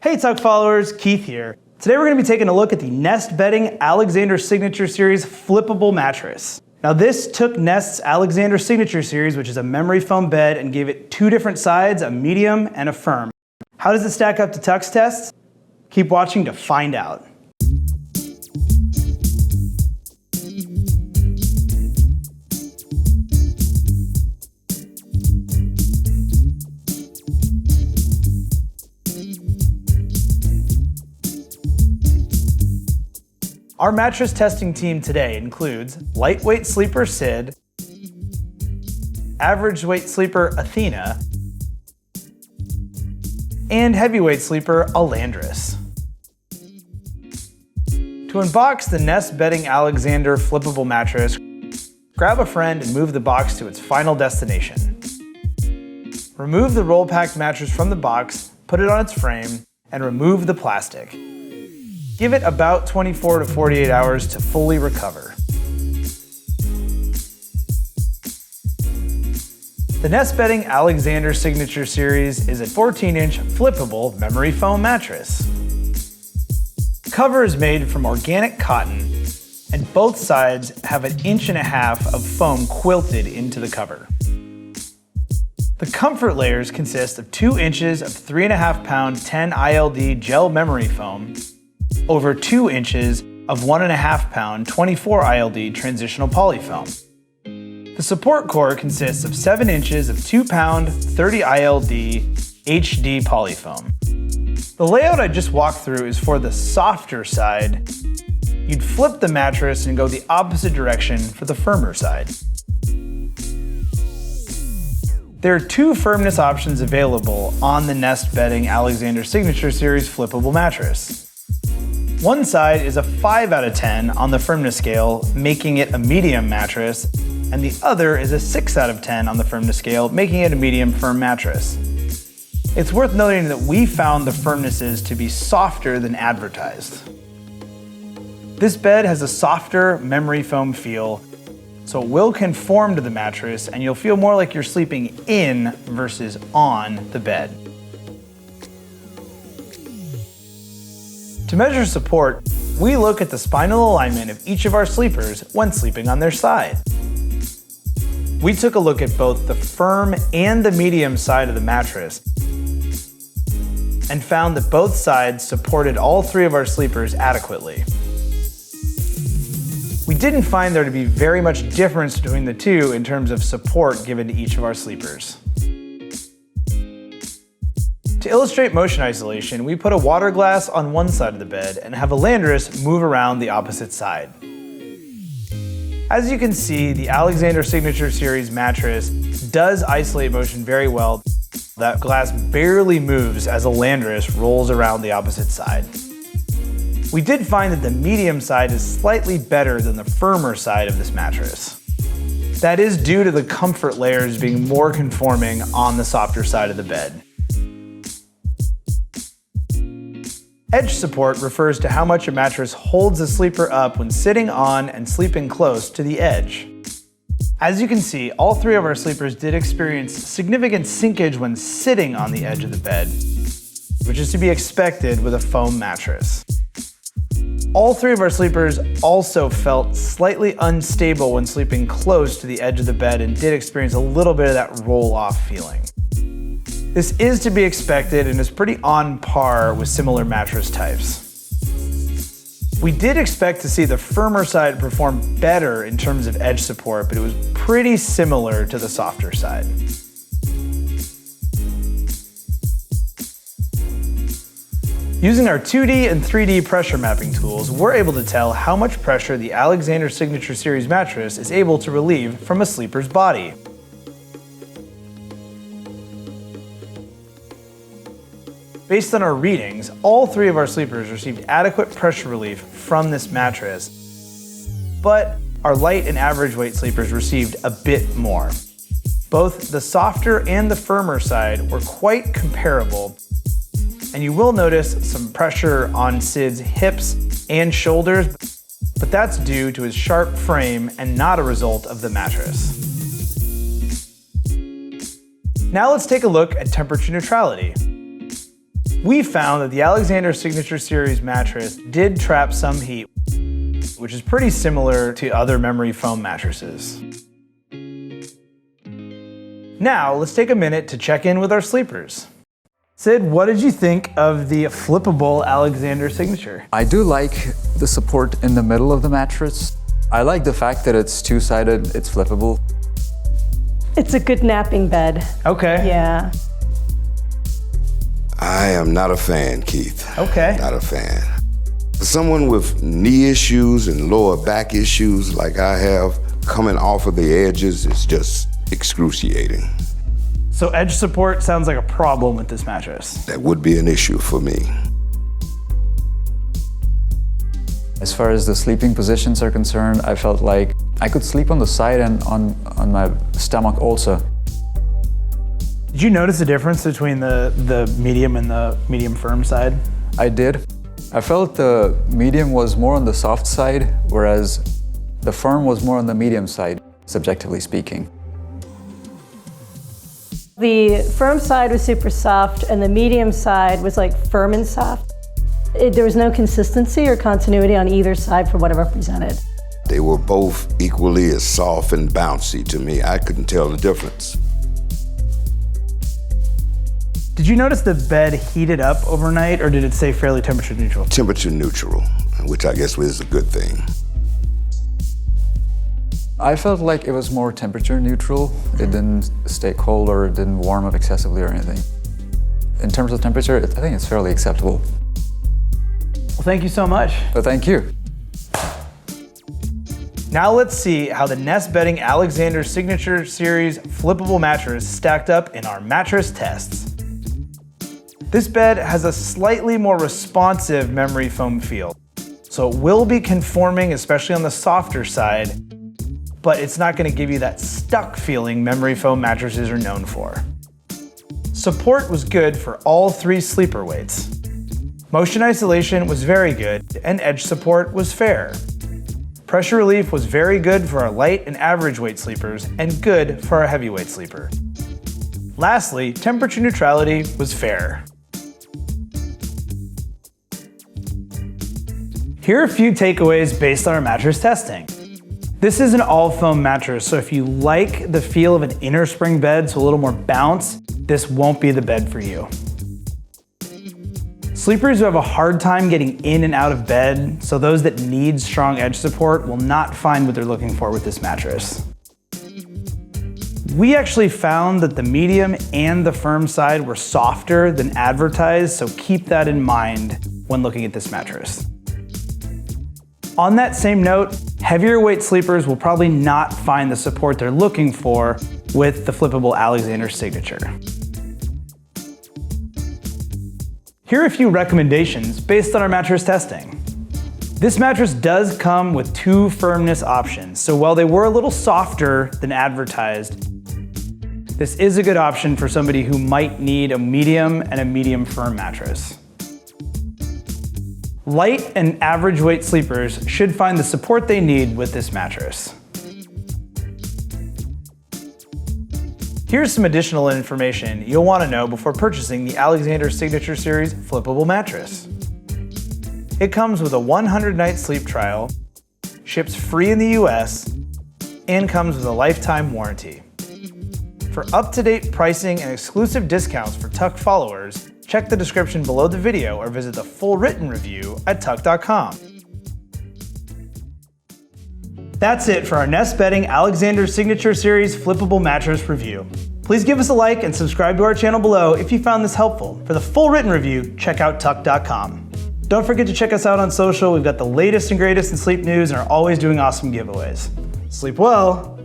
Hey Tuck followers, Keith here. Today we're going to be taking a look at the Nest Bedding Alexander Signature Series Flippable Mattress. Now this took Nest's Alexander Signature Series, which is a memory foam bed, and gave it two different sides, a medium and a firm. How does it stack up to Tuck's tests? Keep watching to find out. Our mattress testing team today includes lightweight sleeper Sid, average weight sleeper Athena, and heavyweight sleeper Alandris. To unbox the Nest Bedding Alexander Flippable Mattress, grab a friend and move the box to its final destination. Remove the roll-packed mattress from the box, put it on its frame, and remove the plastic. Give it about 24 to 48 hours to fully recover. The Nest Bedding Alexander Signature Series is a 14-inch flippable memory foam mattress. The cover is made from organic cotton, and both sides have 1.5 inches of foam quilted into the cover. The comfort layers consist of 2 inches of 3.5-pound 10 ILD gel memory foam over 2 inches of 1.5-pound 24 ILD transitional polyfoam. The support core consists of 7 inches of 2-pound 30 ILD HD polyfoam. The layout I just walked through is for the softer side. You'd flip the mattress and go the opposite direction for the firmer side. There are 2 firmness options available on the Nest Bedding Alexander Signature Series Flippable Mattress. One side is a 5 out of 10 on the firmness scale, making it a medium mattress, and the other is a 6 out of 10 on the firmness scale, making it a medium firm mattress. It's worth noting that we found the firmnesses to be softer than advertised. This bed has a softer memory foam feel, so it will conform to the mattress and you'll feel more like you're sleeping in versus on the bed. To measure support, we look at the spinal alignment of each of our sleepers when sleeping on their side. We took a look at both the firm and the medium side of the mattress and found that both sides supported all 3 of our sleepers adequately. We didn't find there to be very much difference between the two in terms of support given to each of our sleepers. To illustrate motion isolation, we put a water glass on one side of the bed and have Alandris move around the opposite side. As you can see, the Alexander Signature Series mattress does isolate motion very well. That glass barely moves as Alandris rolls around the opposite side. We did find that the medium side is slightly better than the firmer side of this mattress. That is due to the comfort layers being more conforming on the softer side of the bed. Edge support refers to how much a mattress holds a sleeper up when sitting on and sleeping close to the edge. As you can see, all 3 of our sleepers did experience significant sinkage when sitting on the edge of the bed, which is to be expected with a foam mattress. All 3 of our sleepers also felt slightly unstable when sleeping close to the edge of the bed and did experience a little bit of that roll-off feeling. This is to be expected and is pretty on par with similar mattress types. We did expect to see the firmer side perform better in terms of edge support, but it was pretty similar to the softer side. Using our 2D and 3D pressure mapping tools, we're able to tell how much pressure the Alexander Signature Series mattress is able to relieve from a sleeper's body. Based on our readings, all 3 of our sleepers received adequate pressure relief from this mattress, but our light and average weight sleepers received a bit more. Both the softer and the firmer side were quite comparable, and you will notice some pressure on Sid's hips and shoulders, but that's due to his sharp frame and not a result of the mattress. Now let's take a look at temperature neutrality. We found that the Alexander Signature Series mattress did trap some heat, which is pretty similar to other memory foam mattresses. Now, let's take a minute to check in with our sleepers. Sid, what did you think of the flippable Alexander Signature? I do like the support in the middle of the mattress. I like the fact that it's two-sided, it's flippable. It's a good napping bed. Okay. Yeah. I am not a fan, Keith. Okay. Not a fan. Someone with knee issues and lower back issues like I have, coming off of the edges is just excruciating. So edge support sounds like a problem with this mattress. That would be an issue for me. As far as the sleeping positions are concerned, I felt like I could sleep on the side and on my stomach also. Did you notice the difference between the medium and the medium firm side? I did. I felt the medium was more on the soft side, whereas the firm was more on the medium side, subjectively speaking. The firm side was super soft and the medium side was like firm and soft. There was no consistency or continuity on either side for what it represented. They were both equally as soft and bouncy to me. I couldn't tell the difference. Did you notice the bed heated up overnight, or did it stay fairly temperature neutral? Temperature neutral, which I guess is a good thing. I felt like it was more temperature neutral. It didn't stay cold or it didn't warm up excessively or anything. In terms of temperature, I think it's fairly acceptable. Well, thank you so much. But thank you. Now let's see how the Nest Bedding Alexander Signature Series flippable mattress stacked up in our mattress tests. This bed has a slightly more responsive memory foam feel, so it will be conforming, especially on the softer side, but it's not going to give you that stuck feeling memory foam mattresses are known for. Support was good for all three sleeper weights. Motion isolation was very good, and edge support was fair. Pressure relief was very good for our light and average weight sleepers, and good for our heavyweight sleeper. Lastly, temperature neutrality was fair. Here are a few takeaways based on our mattress testing. This is an all-foam mattress, so if you like the feel of an inner spring bed, so a little more bounce, this won't be the bed for you. Sleepers who have a hard time getting in and out of bed, so those that need strong edge support will not find what they're looking for with this mattress. We actually found that the medium and the firm side were softer than advertised, so keep that in mind when looking at this mattress. On that same note, heavier weight sleepers will probably not find the support they're looking for with the flippable Alexander Signature. Here are a few recommendations based on our mattress testing. This mattress does come with two firmness options, so while they were a little softer than advertised, this is a good option for somebody who might need a medium and a medium firm mattress. Light and average weight sleepers should find the support they need with this mattress. Here's some additional information you'll want to know before purchasing the Alexander Signature Series flippable mattress. It comes with a 100-night sleep trial, ships free in the US, and comes with a lifetime warranty. For up-to-date pricing and exclusive discounts for Tuck followers, check the description below the video or visit the full written review at tuck.com. That's it for our Nest Bedding Alexander Signature Series flippable mattress review. Please give us a like and subscribe to our channel below if you found this helpful. For the full written review, check out tuck.com. Don't forget to check us out on social. We've got the latest and greatest in sleep news and are always doing awesome giveaways. Sleep well.